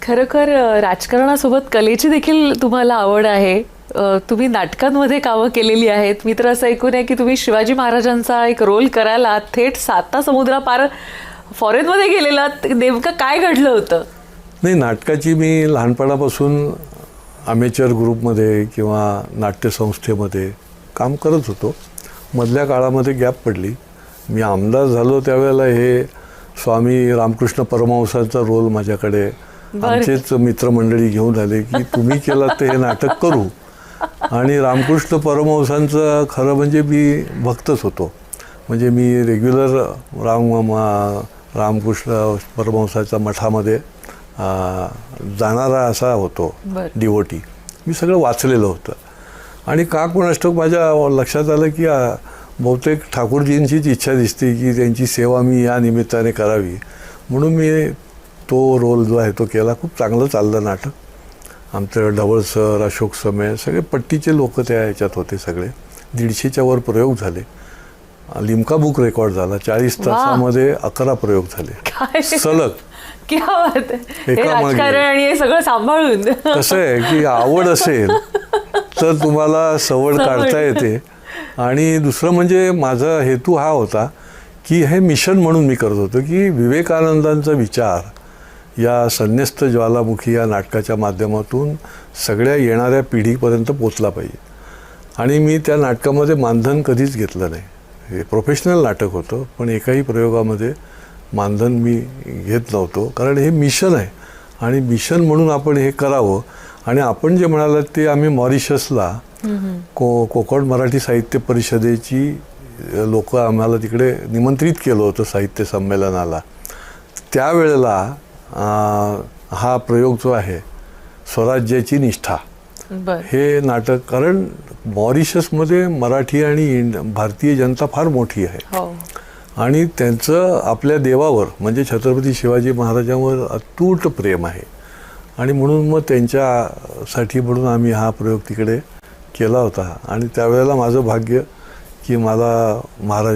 खरोखर राजकारणासोबत कलेची देखील तुम्हाला आवड आहे. तुम्ही नाटकांमध्ये कामं केलेली आहेत. मी तर असं ऐकून आहे की तुम्ही शिवाजी महाराजांचा एक रोल करायला थेट साता समुद्रापार फॉरेनमध्ये गेलेलात. नेमकं काय घडलं होतं? नाही, नाटकाची मी लहानपणापासून अमेचर ग्रुपमध्ये किंवा नाट्यसंस्थेमध्ये काम करत होतो. मधल्या काळामध्ये गॅप पडली. मी आमदार झालो त्यावेळेला हे स्वामी रामकृष्ण परमहंसांचा रोल माझ्याकडे आमचेच मित्रमंडळी घेऊन आले की तुम्ही केलं तर हे नाटक करू. आणि रामकृष्ण परमहंसांचं खरं म्हणजे मी भक्तच होतो. म्हणजे मी रेग्युलर रामकृष्ण परमहंसाच्या मठामध्ये जाणारा असा होतो डिवोटी. मी सगळं वाचलेलं होतं. आणि का कोणास ठाऊक माझ्या लक्षात आलं की बहुतेक ठाकूरजींचीच इच्छा दिसते की त्यांची सेवा मी या निमित्ताने करावी. म्हणून मी तो रोल जो आहे तो केला. खूप चांगलं चाललं नाटक. आमचं ढवळ सर, अशोक समय सगळे पट्टीचे लोक त्या ह्याच्यात होते. सगळे 150च्या वर प्रयोग झाले. लिम्का बुक रेकॉर्ड झाला. 40 तासामध्ये 11 प्रयोग झाले सलग. क्या बात आहे. राजकारण आणि हे सगळं सांभाळून. कसं आहे की आवड असेल तर तुम्हाला सवड काढता येते. आणि दुसरं म्हणजे माझा हेतू हा होता की हे मिशन म्हणून मी करत होतो की विवेकानंदांचा विचार या संन्यस्त ज्वालामुखी या नाटकाच्या माध्यमातून सगळ्या येणाऱ्या पिढीपर्यंत पोचला पाहिजे. आणि मी त्या नाटकामध्ये मानधन कधीच घेतलं नाही. हे प्रोफेशनल नाटक होतं पण एकाही प्रयोगामध्ये मानधन मी घेत नव्हतो. कारण हे मिशन आहे आणि मिशन म्हणून आपण हे करावं. आणि आपण जे म्हणालात ते आम्ही मॉरिशसला कोकण मराठी साहित्य परिषदेची लोक आम्हाला तिकडे निमंत्रित केलं होतं साहित्य संमेलनाला. त्यावेळेला हा प्रयोग जो आहे स्वराज्याची निष्ठा हे नाटक, कारण मॉरिशसमध्ये मराठी आणि भारतीय जनता फार मोठी आहे. आणि त्यांचं आपल्या देवावर म्हणजे छत्रपती शिवाजी महाराजांवर अतूट प्रेम आहे. आणि म्हणून मग त्यांच्यासाठी म्हणून आम्ही हा प्रयोग तिकडे केला होता. आणि त्यावेळेला माझं भाग्य की मला महाराज